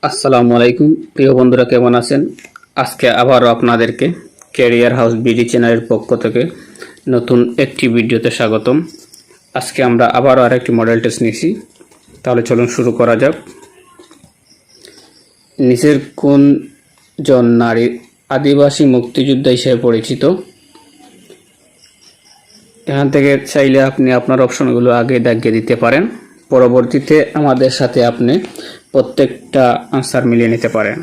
আসসালামু আলাইকুম প্রিয় বন্ধুরা, কেমন আছেন? আজকে আবারও আপনাদেরকে ক্যারিয়ার হাউস বিডি চ্যানেলের পক্ষ থেকে নতুন একটি ভিডিওতে স্বাগতম। আজকে আমরা আবারও আরেকটি মডেল টেস্ট নিয়েছি। তাহলে চলুন শুরু করা যাক। নিচের কোন জন নারী আদিবাসী মুক্তিযোদ্ধা হিসেবে পরিচিত? এখান থেকে চাইলে আপনি আপনার অপশনগুলো আগে দাগিয়ে দিতে পারেন, পরবর্তীতে আমাদের সাথে আপনি প্রত্যেকটা আনসার মিলিয়ে নিতে পারেন।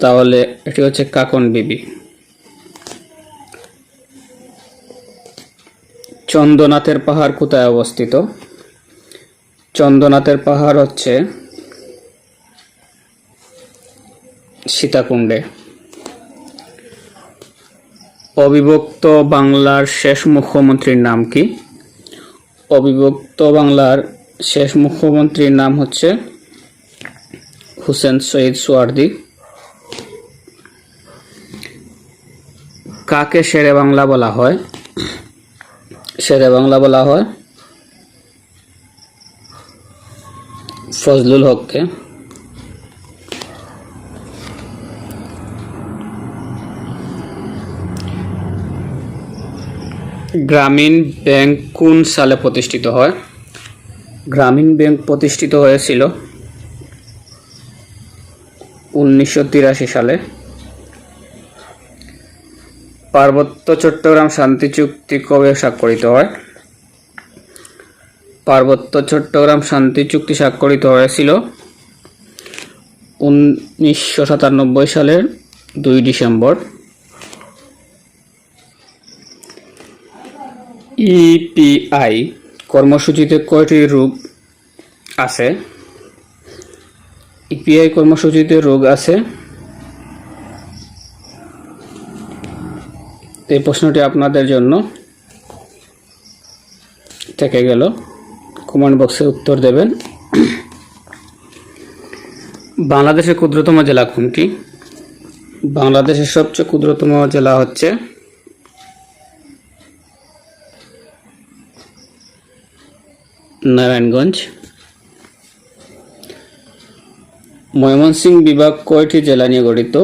তাহলে এটি হচ্ছে কাকন বিবি। চন্দ্রনাথের পাহাড় কোথায় অবস্থিত? চন্দ্রনাথের পাহাড় হচ্ছে সীতাকুণ্ডে। অবিভক্ত বাংলার শেষ মুখ্যমন্ত্রীর নাম কি? অবিভক্ত বাংলার শেষ মুখ্যমন্ত্রীর নাম হচ্ছে হুসেন শহীদ সোহরাওয়ার্দী। কাকে শেরে বাংলা বলা হয়? শেরে বাংলা বলা হয় ফজলুল হককে। গ্রামীণ ব্যাংক কোন সালে প্রতিষ্ঠিত হয়? গ্রামীণ ব্যাংক প্রতিষ্ঠিত হয়েছিল 1983 সালে। পার্বত্য চট্টগ্রাম শান্তি চুক্তি কবে স্বাক্ষরিত হয়? পার্বত্য চট্টগ্রাম শান্তি চুক্তি স্বাক্ষরিত হয়েছিল 1997 সালের 2 ডিসেম্বর। ইপিআই কর্মসূচিতে কয়টি রোগ আছে? ইপিআই কর্মসূচিতে রোগ আছে। এই প্রশ্নটি আপনাদের জন্য থেকে গেল, কমেন্ট বক্সে উত্তর দেবেন। বাংলাদেশের ক্ষুদ্রতম জেলা কোনটি? বাংলাদেশের সবচেয়ে ক্ষুদ্রতম জেলা হচ্ছে নারায়ণগঞ্জ। ময়মনসিংহ বিভাগ কয়টি জেলা নিয়ে গঠিত?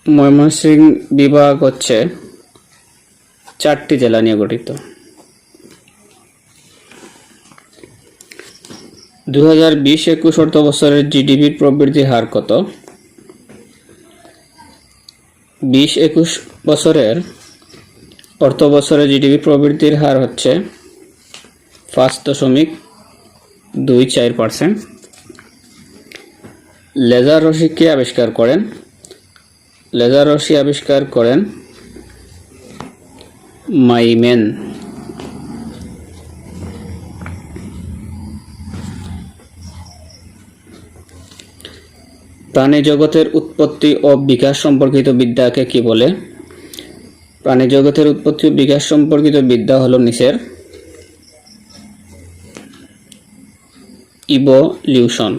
ময়মনসিংহ বিভাগ হচ্ছে 4টি জেলা নিয়ে গঠিত। 2020-21 অর্থ বছরের জিডিপির প্রবৃদ্ধির হার কত? 20-21 বছরের অর্থ বছরে জিডিপি প্রবৃদ্ধির হার হচ্ছে 5.24%। লেজার রশ্মি কে আবিষ্কার করেন? লেজার রশ্মি আবিষ্কার করেন মাইমেন। প্রাণী জগতের উৎপত্তি ও বিকাশ সম্পর্কিত বিদ্যাকে কি বলে? প্রাণী জগতের উৎপত্তি ও বিকাশ সম্পর্কিত বিদ্যা হলো নিচের: ইভোলিউশন।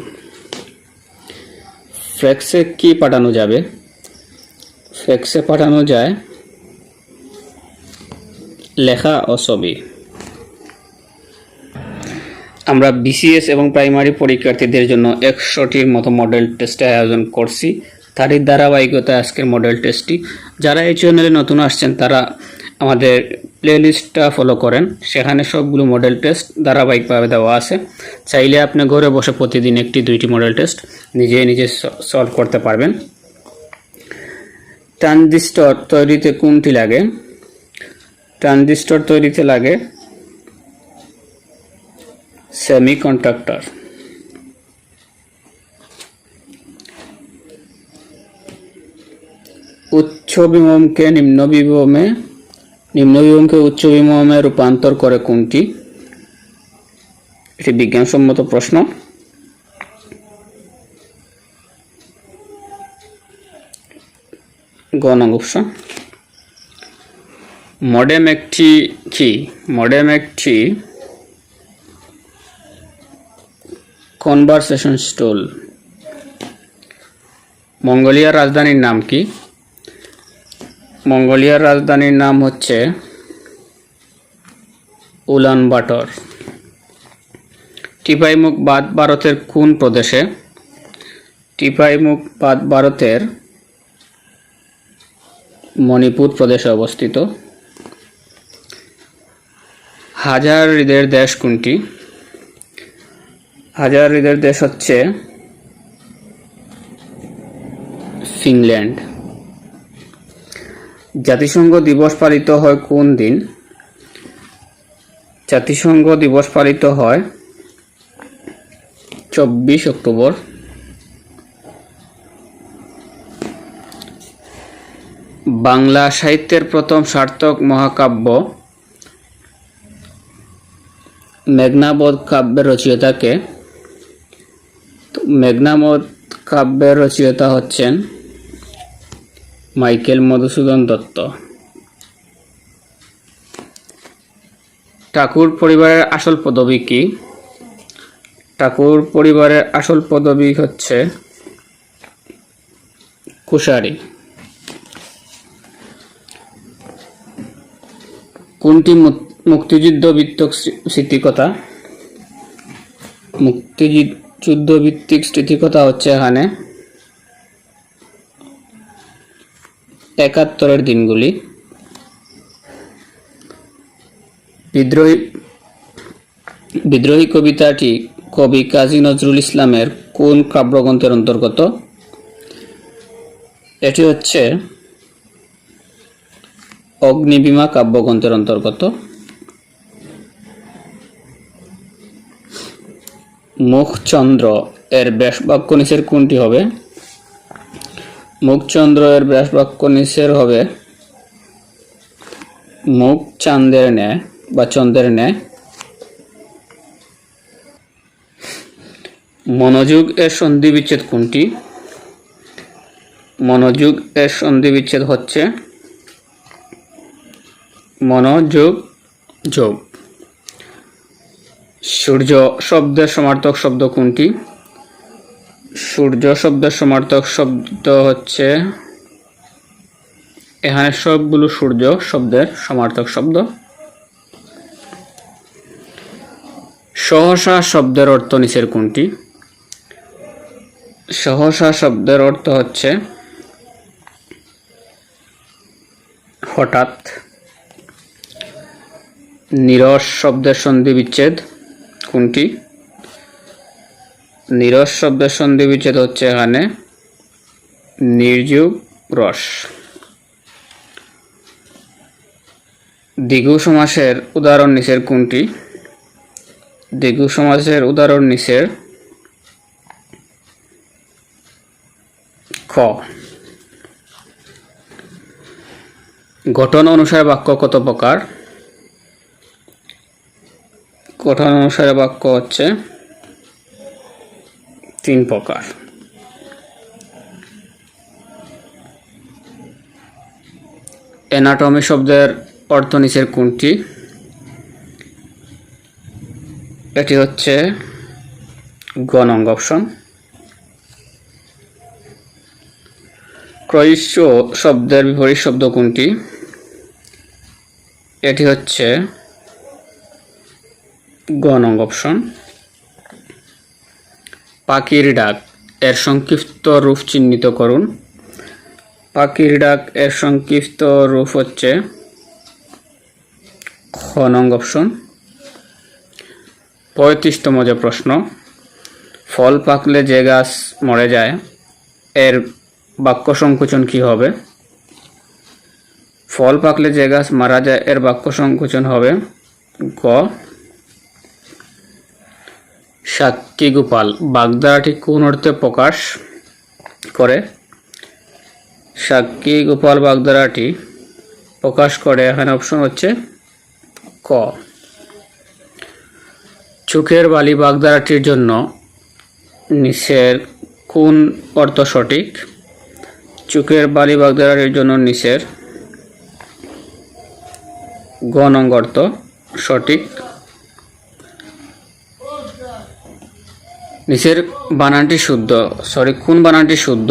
ফ্যাক্সে কি পাঠানো যাবে? ফ্যাক্সে পাঠানো যায় লেখা ও ছবি। আমরা বিসিএস এবং প্রাইমারি পরীক্ষার্থীদের জন্য 100টির মতো মডেল টেস্টের আয়োজন করছি। তারই ধারাবাহিকতায় আজকের মডেল টেস্টটি। যারা এই চ্যানেলে নতুন আসছেন তারা আমাদের প্লেলিস্টটা ফলো করেন, সেখানে সবগুলো মডেল টেস্ট ধারাবাহিকভাবে দেওয়া আছে। চাইলে আপনি ঘরে বসে প্রতিদিন 1-2টি মডেল টেস্ট নিজে সলভ করতে পারবেন। ট্রানজিস্টর তৈরিতে কোনটি লাগে? ট্রানজিস্টর তৈরিতে লাগে সেমিকন্ডাক্টর। উচ্চ বিভবকে নিম্ন বিভবকে উচ্চ বিভবে রূপান্তর করে কোনটি? এটি বিজ্ঞানসম্মত প্রশ্ন। গ নং অপশন। মডেম একটি কি? মডেম একটি কনভারসেশন টুল। মঙ্গোলিয়ার রাজধানীর নাম কি? মঙ্গোলিয়ার রাজধানীর নাম হচ্ছে উলানবাটর। টিপাইমুখ বাঁধ ভারতের কোন প্রদেশে? টিপাইমুখ বাঁধ ভারতের মণিপুর প্রদেশে অবস্থিত। হাজার হ্রদের দেশ কোনটি? হাজার হ্রদের দেশ হচ্ছে ফিনল্যান্ড। জাতিসংঘ দিবস পালিত হয় কোন দিন? জাতিসংঘ দিবস পালিত হয় 24 অক্টোবর। বাংলা সাহিত্যের প্রথম সার্থক মহাকাব্য মেঘনাবধ কাব্যের রচয়িতা কে? মেঘনাবধ কাব্যের রচয়িতা হচ্ছেন মাইকেল মধুসূদন দত্ত। ঠাকুর পরিবারের আসল পদবী কি? ঠাকুর পরিবারের আসল পদবী হচ্ছে কুশারি। কোনটি মুক্তিযুদ্ধ ভিত্তিক স্মৃতিকথা? মুক্তিযুদ্ধ ভিত্তিক স্মৃতিকথা হচ্ছে এখানে 71-এর দিনগুলি। বিদ্রোহী কবিতাটি কবি কাজী নজরুল ইসলামের কোন কাব্যগ্রন্থের অন্তর্গত? এটি হচ্ছে অগ্নিবীমা কাব্যগ্রন্থের অন্তর্গত। মুখচন্দ্র এর ব্যাসবাক্য নিচের কোনটি হবে? মুখচন্দ্র এর ব্যাসবাক্য নিচের হবে মুখ চাঁদের ন্যায় বা চন্দ্রের ন্যায়। মনোযোগ এর সন্ধি বিচ্ছেদ কোনটি? মনোযোগ এর সন্ধি বিচ্ছেদ হচ্ছে মনোযোগ যোগ। সূর্য শব্দের সমার্থক শব্দ কোনটি? সূর্য শব্দের সমার্থক শব্দ হচ্ছে এখানে সবগুলো সূর্য শব্দের সমার্থক শব্দ। সহসা শব্দের অর্থ নিচের কোনটি? সহসা শব্দের অর্থ হচ্ছে হঠাৎ। নীরস শব্দের সন্ধি বিচ্ছেদ কোনটি? নীরস শব্দের সন্ধি বিচ্ছেদ হচ্ছে এখানে নির্যোগ রস। দ্বিগু সমাসের উদাহরণ নিচের কোনটি? দ্বিগু সমাসের উদাহরণ নিচের খ। গঠন অনুসারে বাক্য কত প্রকার? গঠন অনুসারে বাক্য হচ্ছে 3 প্রকার। অ্যানাটমি শব্দের অর্থ নিচের কোনটি? এটি হচ্ছে গ নং অপশন। ক্রয়িষ্য শব্দের বিপরীত শব্দ কোনটি? এটি হচ্ছে গ নং অপশন। পাখির ডাক এর সংক্ষিপ্ত রূপ চিহ্নিত করুন। পাখির ডাক এর সংক্ষিপ্ত রূপ হচ্ছে খ নং অপশন। 35তম যে প্রশ্ন, ফল পাকলে যে গাছ মরে যায় এর বাক্য সংকোচন কি হবে? ফল পাকলে যে গাছ মারা যায় এর বাক্য সংকোচন হবে গ। সাক্ষী গোপাল বাগধারাটি কোন অর্থে প্রকাশ করে? সাক্ষী গোপাল বাগধারাটি প্রকাশ করে এখানে অপশন হচ্ছে ক। চোখের বালি বাগধারাটির জন্য নিচের কোন অর্থ সঠিক? চোখের বালি বাগধারাটির জন্য নিচের গ নং অর্থ সঠিক। নিচের বানানটি শুদ্ধ, কোন বানানটি শুদ্ধ?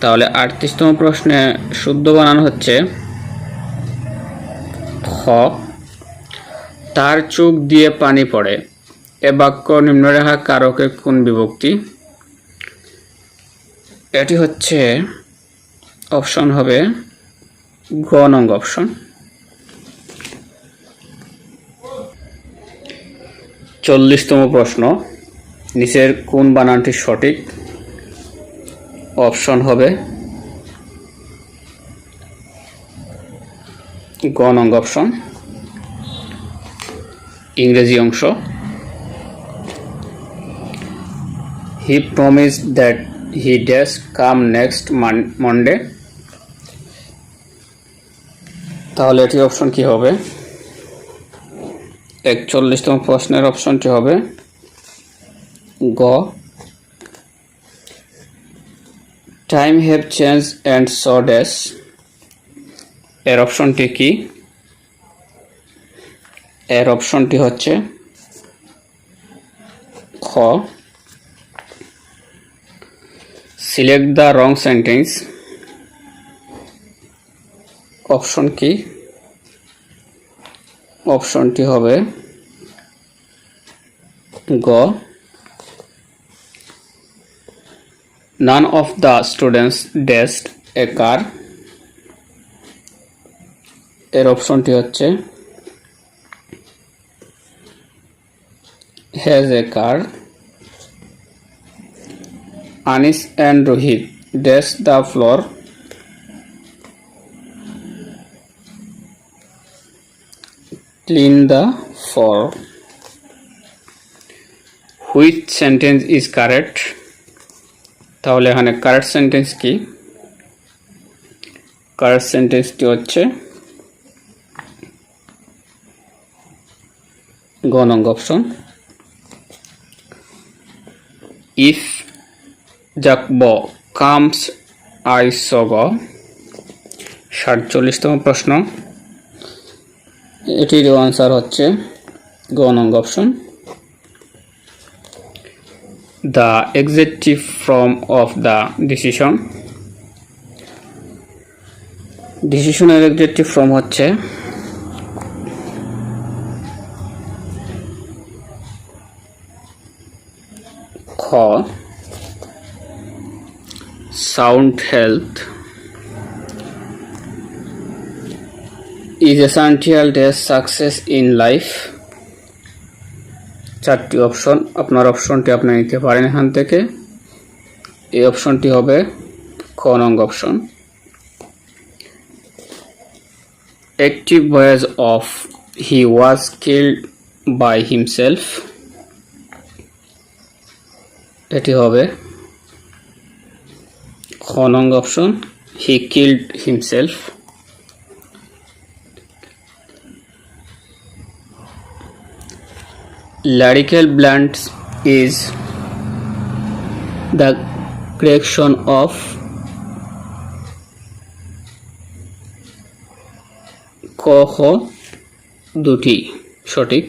তাহলে 38তম প্রশ্নে শুদ্ধ বানান হচ্ছে খ। তার চোখ দিয়ে পানি পড়ে এ বাক্য নিম্নরেখা কারকের কোন বিভক্তি? এটি হচ্ছে অপশন হবে গ নং অপশন। 40তম প্রশ্ন, নিচের কোন বানানটি সঠিক? অপশন হবে গ নং অপশন, ইংরেজি অংশ। He promised that he dash come next Monday. তাহলে এটি অপশন কি হবে? 41তম প্রশ্নের অপশনটি হবে গ। Time have change and so dash, এর অপশনটি কি? এর অপশনটি হচ্ছে খ। Select the wrong sentence, option কি? অপশনটি হবে গ। None of the students dashed a car, এর অপশনটি হচ্ছে has a car. Anis and Rohit dash the floor, clean the floor. Which sentence is correct? তাহলে এখানে কারেক্ট সেন্টেন্স কি? কারেক্ট সেন্টেন্সটি হচ্ছে গ নং option. If Jacob comes I সগ। 47তম প্রশ্ন, এটির আনসার হচ্ছে গ নং option. The executive form of the decision, ডিসিশনের এক্সেকটিভ ফর্ম হচ্ছে খ। Sound health is essential to success in life. 4টি অপশন, আপনার অপশনটি আপনি নিতে পারেন এখান থেকে। এই অপশনটি হবে খ নং option. Active voice of he was killed by himself, এটি হবে খ নং option, he killed himself. Lyrical blends is the correction of ক খ দুটি সঠিক।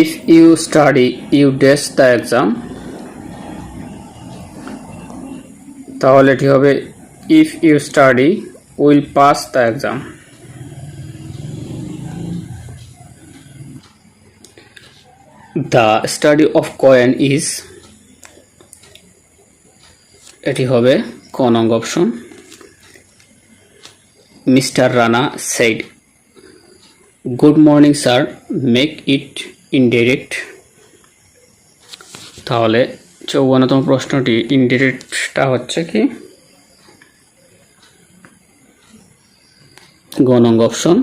If you study you dash the exam, তাহলে এটি হবে if you study will pass the exam. The study of coin is, এটি হবে ক নং option. Mister Rana said good morning sir, make it indirect। তাহলে 54তম প্রশ্নটি ইনডিরেক্টটা হচ্ছে কি? গ নং অপশন।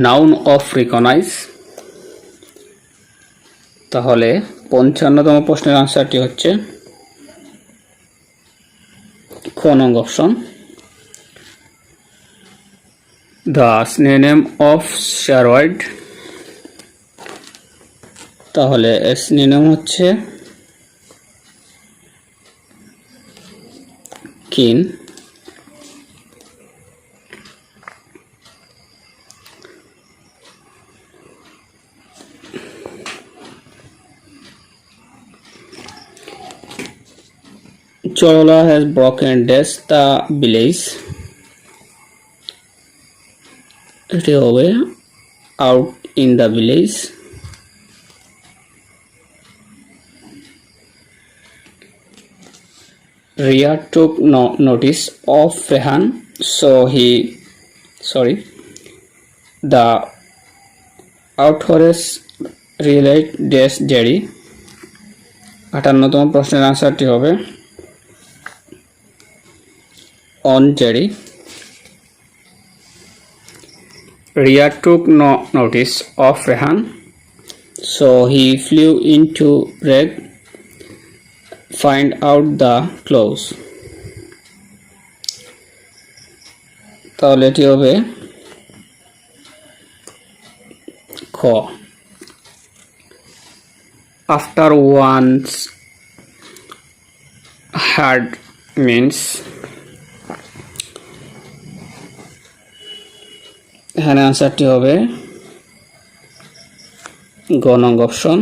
নাউন অফ রিকগনাইজ, তাহলে 55তম প্রশ্নের আনসারটি হচ্ছে খ নং option. The synonym of steroid, তাহলে এর সিনোনিম হচ্ছে কিন। Chorola has broken dash the village. এটি হবে out in the village. Ria took no notice of Rehan, so the outhorse realized dash Jerry. 58তম প্রশ্নের আনসারটি হবে on Jerry. Ria took no notice of Rehan, so he flew into Reg find out the clothes. তাহলে এটি হবে খ। After one's had means এখানে আনসারটি হবে গ নং অপশন।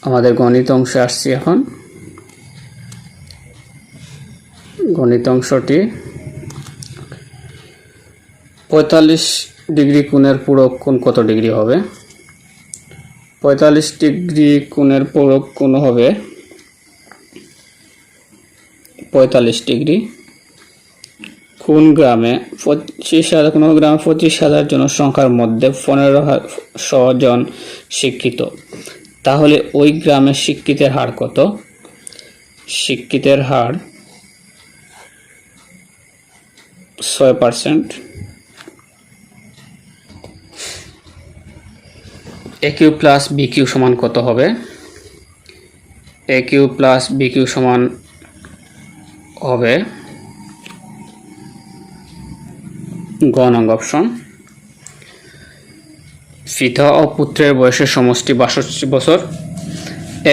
আমাদের গণিত অংশে আসছি এখন। গণিত অংশটি 45 ডিগ্রি কোণের পূরক কোণ কত ডিগ্রি হবে? 45 ডিগ্রি কোণের পূরক কোণ হবে 45 ডিগ্রি। কোন গ্রামে 25,000 জনসংখ্যার মধ্যে 1500 জন শিক্ষিত? তাহলে ওই গ্রামের শিক্ষিতের হার কত? শিক্ষিতের হার 6%। AQ প্লাস BQ সমান কত হবে? AQ প্লাস BQ সমান হবে গ নং অপশন। পিতা ও পুত্রের বয়সের সমষ্টি 62 বছর।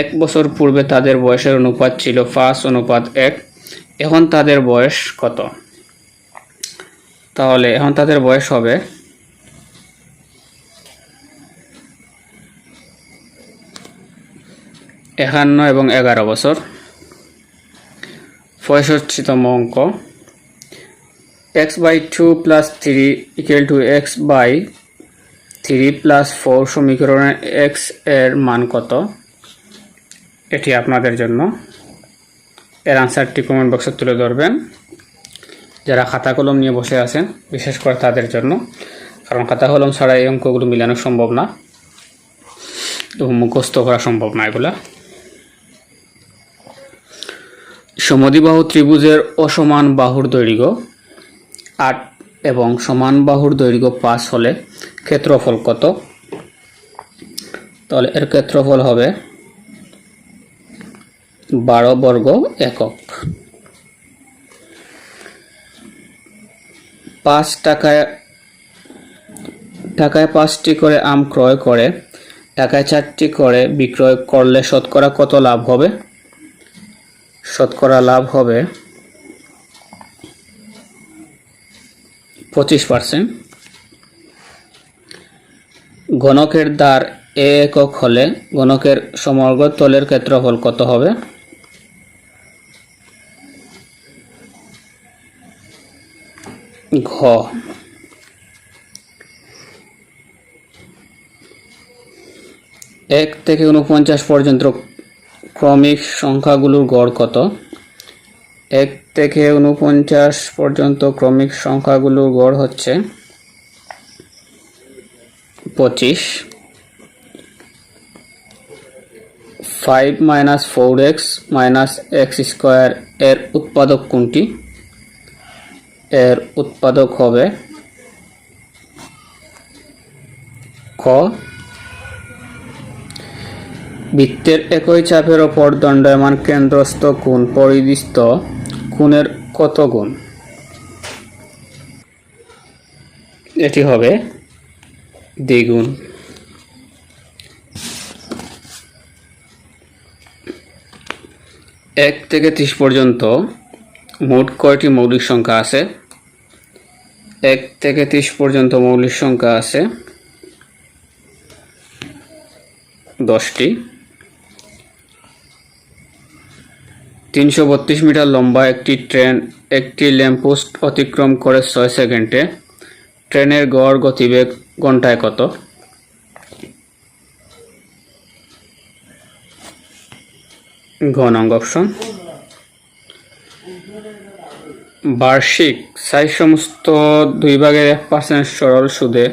1 বছর পূর্বে তাদের বয়সের অনুপাত ছিল 5:1। এখন তাদের বয়স কত? তাহলে এখন তাদের বয়স হবে 51 এবং 11 বছর। 65তম অঙ্ক x/2 + 3 = x/3 + 4 সমীকরণের x এর মান কত? এটি আপনাদের জন্য। এর আনসারটি কমেন্ট বক্সে তুলে ধরবেন। যারা খাতা কলম নিয়ে বসে আছেন বিশেষ করে তাদের জন্য, কারণ খাতা কলম ছাড়া এই অঙ্কগুলো মিলানো সম্ভব না এবং মুখস্থ করা সম্ভব না এগুলা। সমদ্বিবাহু ত্রিভুজের অসমান বাহুর দৈর্ঘ্য 8 এবং সমান বাহুর দৈর্ঘ্য 5 হলে ক্ষেত্রফল কত? তাহলে এর ক্ষেত্রফল হবে 12 বর্গ একক। 5 টাকায় 5টি করে আম ক্রয় করে টাকায় 4টি করে বিক্রয় করলে শতকরা কত লাভ হবে? শতকরা লাভ হবে 25%। ঘনকের দ্বার এ একক হলে ঘনকের সমগ্র তলের ক্ষেত্রফল কত হবে? ঘ। 1 থেকে 49 পর্যন্ত ক্রমিক সংখ্যাগুলোর গড় কত? 1 থেকে 49 পর্যন্ত ক্রমিক সংখ্যাগুলোর গড় হচ্ছে 25। 5 - 4x - x² এর উৎপাদক কোনটি? এর উৎপাদক হবে ক। বৃত্তের একই চাপের ওপর দণ্ডায়মান কেন্দ্রস্থ কোণ পরিধিস্থ কোণের কত গুণ? এটি হবে দ্বিগুণ। 1 থেকে 30 পর্যন্ত মোট কয়টি মৌলিক সংখ্যা আছে? 1 থেকে 30 পর্যন্ত মৌলিক সংখ্যা আছে 10টি। 332 মিটার লম্বা একটি ট্রেন একটি ল্যাম্পপোস্ট অতিক্রম করে 6 সেকেন্ডে। ট্রেনের গড় গতিবেগ ঘন্টায় কত? ঘ নং অপশন। বার্ষিক 4 সমস্ত 2/1% সরল সুদে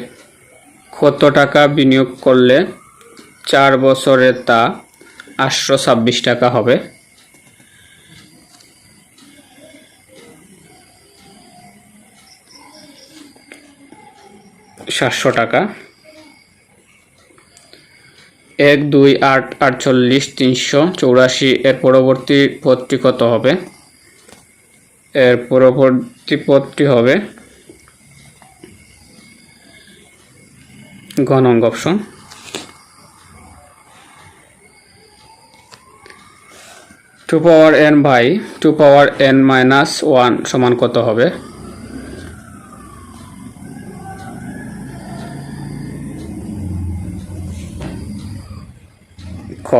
কত টাকা বিনিয়োগ করলে 4 বছরে তা 826 টাকা হবে? 700 টাকা। 1 2 8 48 384 এর পরবর্তী পদটি কত হবে? এর পরবর্তী পদটি হবে ঘ নং option. 2 power n by 2 power n minus 1 সমান কত হবে? খ।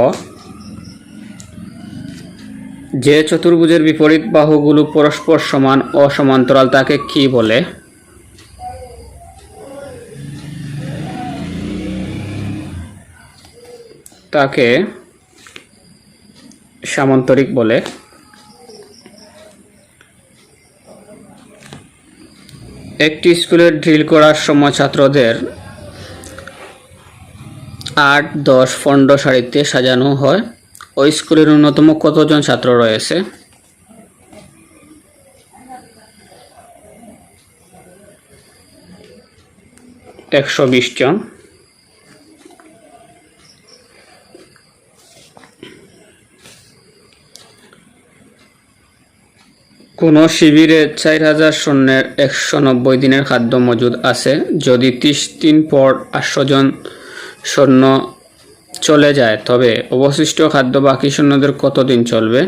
যে চতুর্ভুজের বিপরীত বাহুগুলো পরস্পর সমান ও সমান্তরাল তাকে কি বলে? তাকে সামান্তরিক বলে। একটি স্কুলে ড্রিল করার সময় ছাত্রদের 8, 10, 15 সারিতে সাজানো হয়। ওই স্কুলের ন্যূনতম কতজন ছাত্র রয়েছে? 120 জন। কোন শিবিরে 4000 সৈন্যের 190 দিনের খাদ্য মজুদ আছে। যদি 30 দিন পর 800 জন সৈন্য চলে যায় তবে অবশিষ্ট খাদ্য বাকি সৈন্যদের কতদিন চলবে?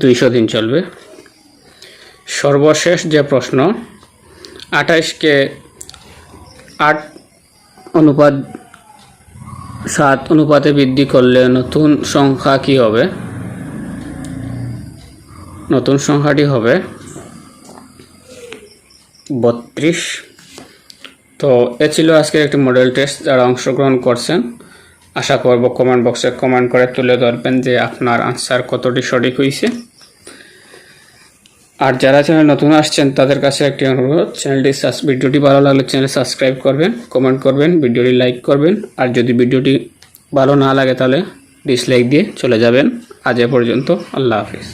200 দিন চলবে। সর্বশেষ যে প্রশ্ন, 28কে 8:7 অনুপাতে বৃদ্ধি করলে নতুন সংখ্যা কি হবে? নতুন সংখ্যাটি হবে 32। তো এ ছিল আজকের একটি মডেল টেস্ট। যারা অংশগ্রহণ করছেন আশা করব কমেন্ট বক্সে কমেন্ট করে তুলে ধরবেন যে আপনার আনসার কতটি সঠিক হয়েছে। আর যারা চ্যানেল নতুন আসছেন তাদের কাছে একটি অনুরোধ, ভিডিওটি ভালো লাগলে চ্যানেল সাবস্ক্রাইব করবেন, কমেন্ট করবেন, ভিডিওটি লাইক করবেন। আর যদি ভিডিওটি ভালো না লাগে তাহলে ডিসলাইক দিয়ে চলে যাবেন। আজ এ পর্যন্ত, আল্লাহ হাফিজ।